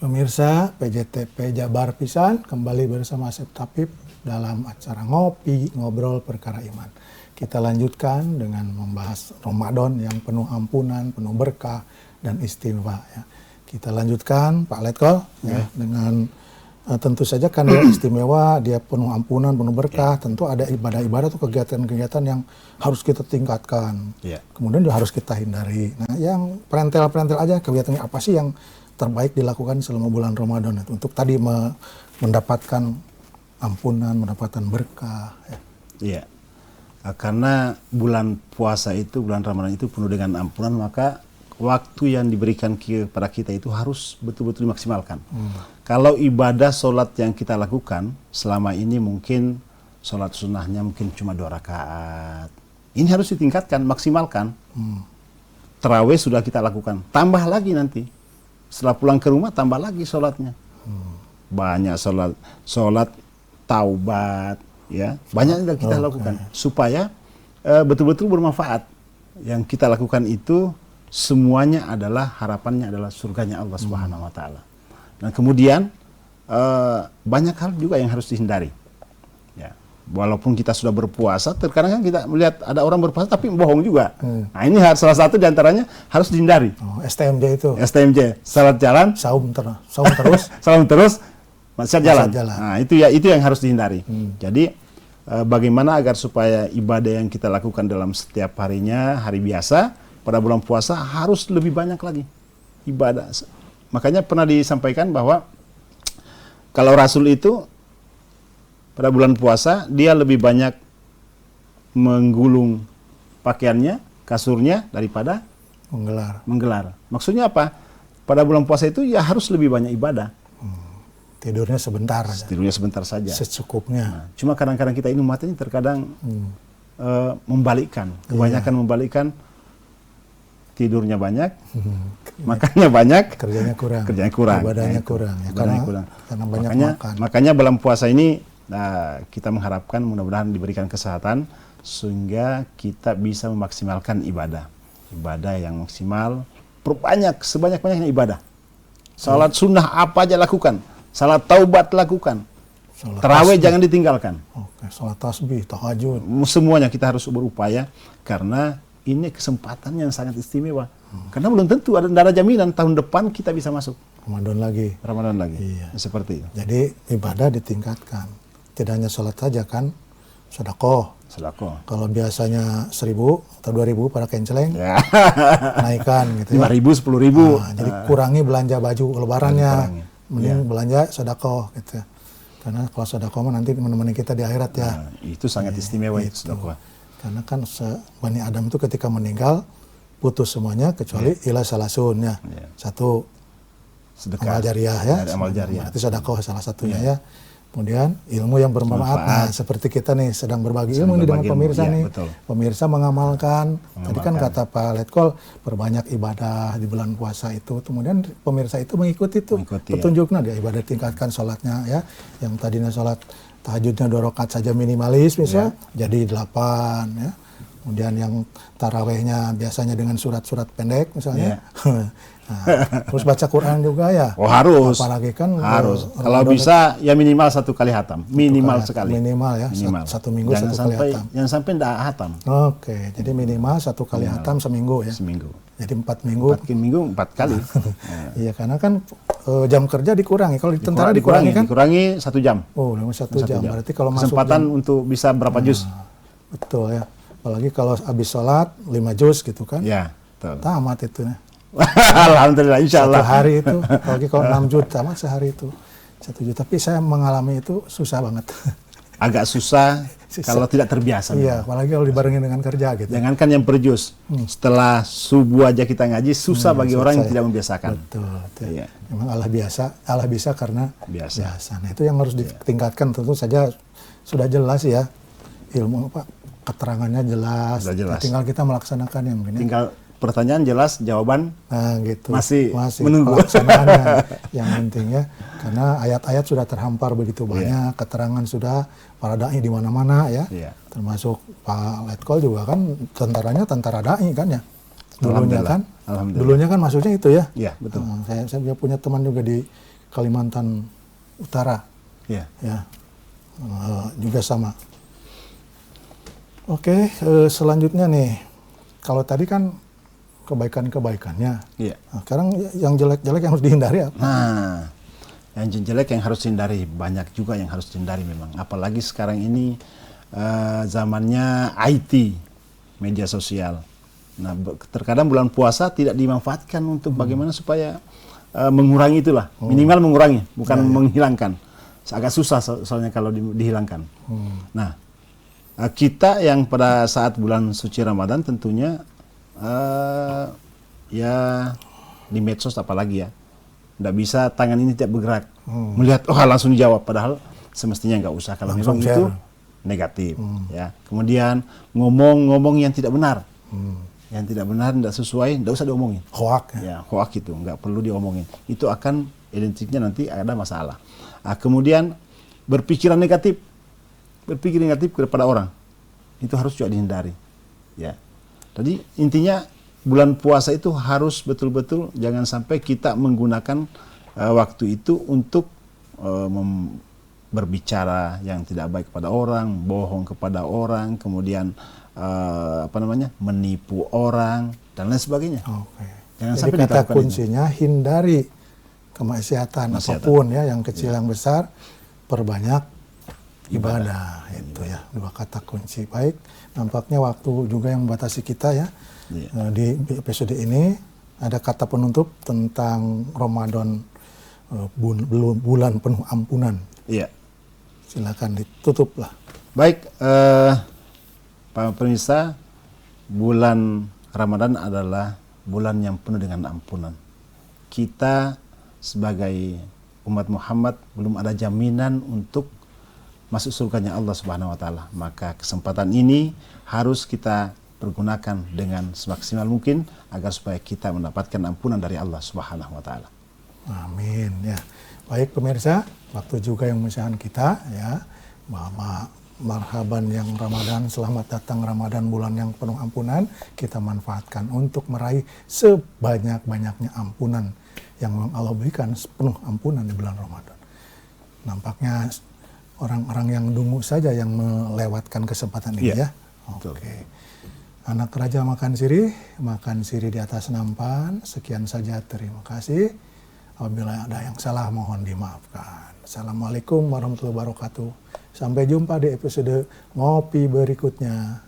Pemirsa PJTP Jabar Pisan kembali bersama Asep Tapip dalam acara Ngopi Ngobrol Perkara Iman. Kita lanjutkan dengan membahas Ramadan yang penuh ampunan, penuh berkah dan istimewa. Ya. Kita lanjutkan Pak Letkol ya, dengan tentu saja kan dia istimewa, dia penuh ampunan, penuh berkah. Tentu ada ibadah-ibadah atau kegiatan-kegiatan yang harus kita tingkatkan. Kemudian juga harus kita hindari. Nah, yang perentel-perentel aja kegiatannya apa sih yang terbaik dilakukan selama bulan Ramadan itu untuk tadi mendapatkan ampunan, mendapatkan berkah. Ya. Iya, karena bulan puasa itu, bulan Ramadan itu penuh dengan ampunan, maka waktu yang diberikan kepada kita itu harus betul-betul dimaksimalkan. Kalau ibadah sholat yang kita lakukan selama ini mungkin sholat sunnahnya mungkin cuma 2 rakaat. Ini harus ditingkatkan, maksimalkan. Tarawih sudah kita lakukan, tambah lagi nanti. Setelah pulang ke rumah tambah lagi sholatnya. Banyak sholat taubat, ya banyak yang kita lakukan supaya betul-betul bermanfaat. Yang kita lakukan itu semuanya adalah harapannya adalah surganya Allah Subhanahu Wa Taala. Dan kemudian banyak hal juga yang harus dihindari. Ya, walaupun kita sudah berpuasa, terkadang kan kita melihat ada orang berpuasa tapi bohong juga. Nah ini salah satu diantaranya harus dihindari. STMJ itu. STMJ, salat jalan, saum terus, saum terus, maksiat jalan. Nah itu yang harus dihindari. Jadi bagaimana agar supaya ibadah yang kita lakukan dalam setiap harinya, hari biasa, pada bulan puasa harus lebih banyak lagi ibadah. Makanya pernah disampaikan bahwa kalau Rasul itu pada bulan puasa dia lebih banyak menggulung pakaiannya, kasurnya daripada menggelar. Maksudnya apa? Pada bulan puasa itu ya harus lebih banyak ibadah. Tidurnya sebentar aja. Tidurnya sebentar saja. Secukupnya. Nah, cuma kadang-kadang kita ini umat ini terkadang membalikkan. Kebanyakan membalikkan. Tidurnya banyak, makannya banyak, kerjanya kurang, ibadahnya kurang. Ya, karena banyak makan. Makanya bulan puasa ini kita mengharapkan mudah-mudahan diberikan kesehatan sehingga kita bisa memaksimalkan ibadah yang maksimal, perbanyak sebanyak-banyaknya ibadah. Salat sunnah apa aja lakukan, salat taubat lakukan, tarawih jangan ditinggalkan. Salat tasbih, tahajud, semuanya kita harus berupaya karena ini kesempatan yang sangat istimewa. Karena belum tentu ada jaminan tahun depan kita bisa masuk Ramadan lagi. Iya. Seperti itu. Jadi ibadah ditingkatkan. Tidak hanya sholat saja kan, sedekah. Kalau biasanya 1.000 atau 2.000 pada kenceleng, naikkan gitu ya. 5.000, 10.000. Nah, jadi kurangi belanja baju lebarannya, mending belanja sedekah gitu ya. Karena kalau sedekah nanti menemani kita di akhirat ya. Nah, itu sangat istimewa itu sedekah. Karena kan Bani Adam itu ketika meninggal putus semuanya kecuali ila salasun ya. Satu sedekah, amal jariah ya. Berarti sedekah salah satunya ya. Kemudian ilmu yang bermanfaat. Nah, seperti kita nih sedang berbagi ilmu nih dengan pemirsa nih. Betul. Pemirsa mengamalkan. Tadi kan kata Pak Letkol perbanyak ibadah di bulan puasa itu. Kemudian pemirsa itu mengikuti petunjuknya dia ibadah tingkatkan sholatnya ya. Yang tadinya sholat tahajudnya 2 rakaat saja minimalis bisa jadi 8 ya. Kemudian yang tarawehnya biasanya dengan surat-surat pendek misalnya. Nah, terus baca Quran juga ya. Oh harus. Apalagi kan harus. Kalau bisa ya minimal 1 kali hatam. Minimal sekali. Minimal ya. Satu minggu jangan 1 kali hatam. Jangan sampai tidak hatam. Oke, jadi minimal 1 kali hatam seminggu ya. Seminggu. Jadi 4 minggu. 4 kali. Iya karena kan jam kerja dikurangi. Kalau di tentara dikurangi kan? Dikurangi 1 jam. Oh, 1 jam. Berarti kalau kesempatan untuk bisa berapa juz? Betul ya. Apalagi kalau habis sholat 5 juz gitu kan? Ya, betul. Tamat itu ya. Alhamdulillah, insya Allah. 1 hari itu, apalagi kalau 6 juz tamat sehari itu 1 juz. Tapi saya mengalami itu susah banget. Agak susah kalau tidak terbiasa. Iya, apalagi kalau dibarengin dengan kerja gitu. Jangankan yang per juz, setelah subuh aja kita ngaji susah bagi orang yang tidak membiasakan. Betul. Iya. Memang Allah bisa karena biasa. Nah itu yang harus ditingkatkan. Tentu saja sudah jelas ya ilmu keterangannya jelas. Tinggal kita melaksanakan yang begini. Tinggal pertanyaan jelas, jawaban gitu. masih menunggu pelaksanaannya yang penting ya. Karena ayat-ayat sudah terhampar begitu banyak, keterangan sudah para dai di mana-mana ya. Termasuk Pak Letkol juga kan tentaranya tentara dai kan ya. Dulunya kan maksudnya itu ya. Iya, betul. Saya punya teman juga di Kalimantan Utara, Ya. ya juga sama. Oke, selanjutnya nih, kalau tadi kan kebaikan-kebaikannya, Iya. nah, sekarang yang jelek-jelek yang harus dihindari apa? Nah, yang jelek yang harus dihindari, banyak juga yang harus dihindari memang. Apalagi sekarang ini zamannya IT, media sosial. Nah, terkadang bulan puasa tidak dimanfaatkan untuk bagaimana supaya mengurangi itulah, minimal mengurangi, bukan menghilangkan. Agak susah soalnya kalau dihilangkan. Nah, kita yang pada saat bulan suci Ramadan tentunya ya di medsos apalagi ya, tidak bisa tangan ini tidak bergerak, melihat langsung dijawab, padahal semestinya nggak usah kalau Langsung memang share. itu negatif. Ya, kemudian ngomong yang tidak benar, yang tidak benar, tidak sesuai, tidak usah diomongin. Hoak. Ya, hoak itu nggak perlu diomongin. Itu akan identiknya nanti ada masalah. Kemudian berpikiran negatif, berpikir negatif kepada orang, itu harus juga dihindari. Ya, jadi intinya bulan puasa itu harus betul-betul jangan sampai kita menggunakan waktu itu untuk berbicara yang tidak baik kepada orang, bohong kepada orang, kemudian menipu orang dan lain sebagainya. Oke. Jangan Jadi sampai kata dilakukan itu. kuncinya hindari kemaksiatan apapun ya, yang kecil yang besar, perbanyak ibadah. Itu ya, dua kata kunci. Baik, nampaknya waktu juga yang membatasi kita ya. Iya. Di episode ini ada kata penutup tentang Ramadan, bulan penuh ampunan. Iya. Silakan ditutup lah. Baik, Pak pemirsa, bulan Ramadan adalah bulan yang penuh dengan ampunan. Kita sebagai umat Muhammad belum ada jaminan untuk masuk surganya Allah Subhanahu wa taala. Maka kesempatan ini harus kita pergunakan dengan semaksimal mungkin agar supaya kita mendapatkan ampunan dari Allah Subhanahu wa taala. Amin ya. Baik pemirsa, waktu juga yang memisahkan kita ya. Marhaban yang Ramadan, selamat datang Ramadan, bulan yang penuh ampunan. Kita manfaatkan untuk meraih sebanyak-banyaknya ampunan yang Allah berikan, penuh ampunan di bulan Ramadan. Nampaknya orang-orang yang dungu saja yang melewatkan kesempatan ini ya. Oke. Anak raja makan siri di atas nampan. Sekian saja, terima kasih. Apabila ada yang salah mohon dimaafkan. Assalamualaikum warahmatullahi wabarakatuh. Sampai jumpa di episode ngopi berikutnya.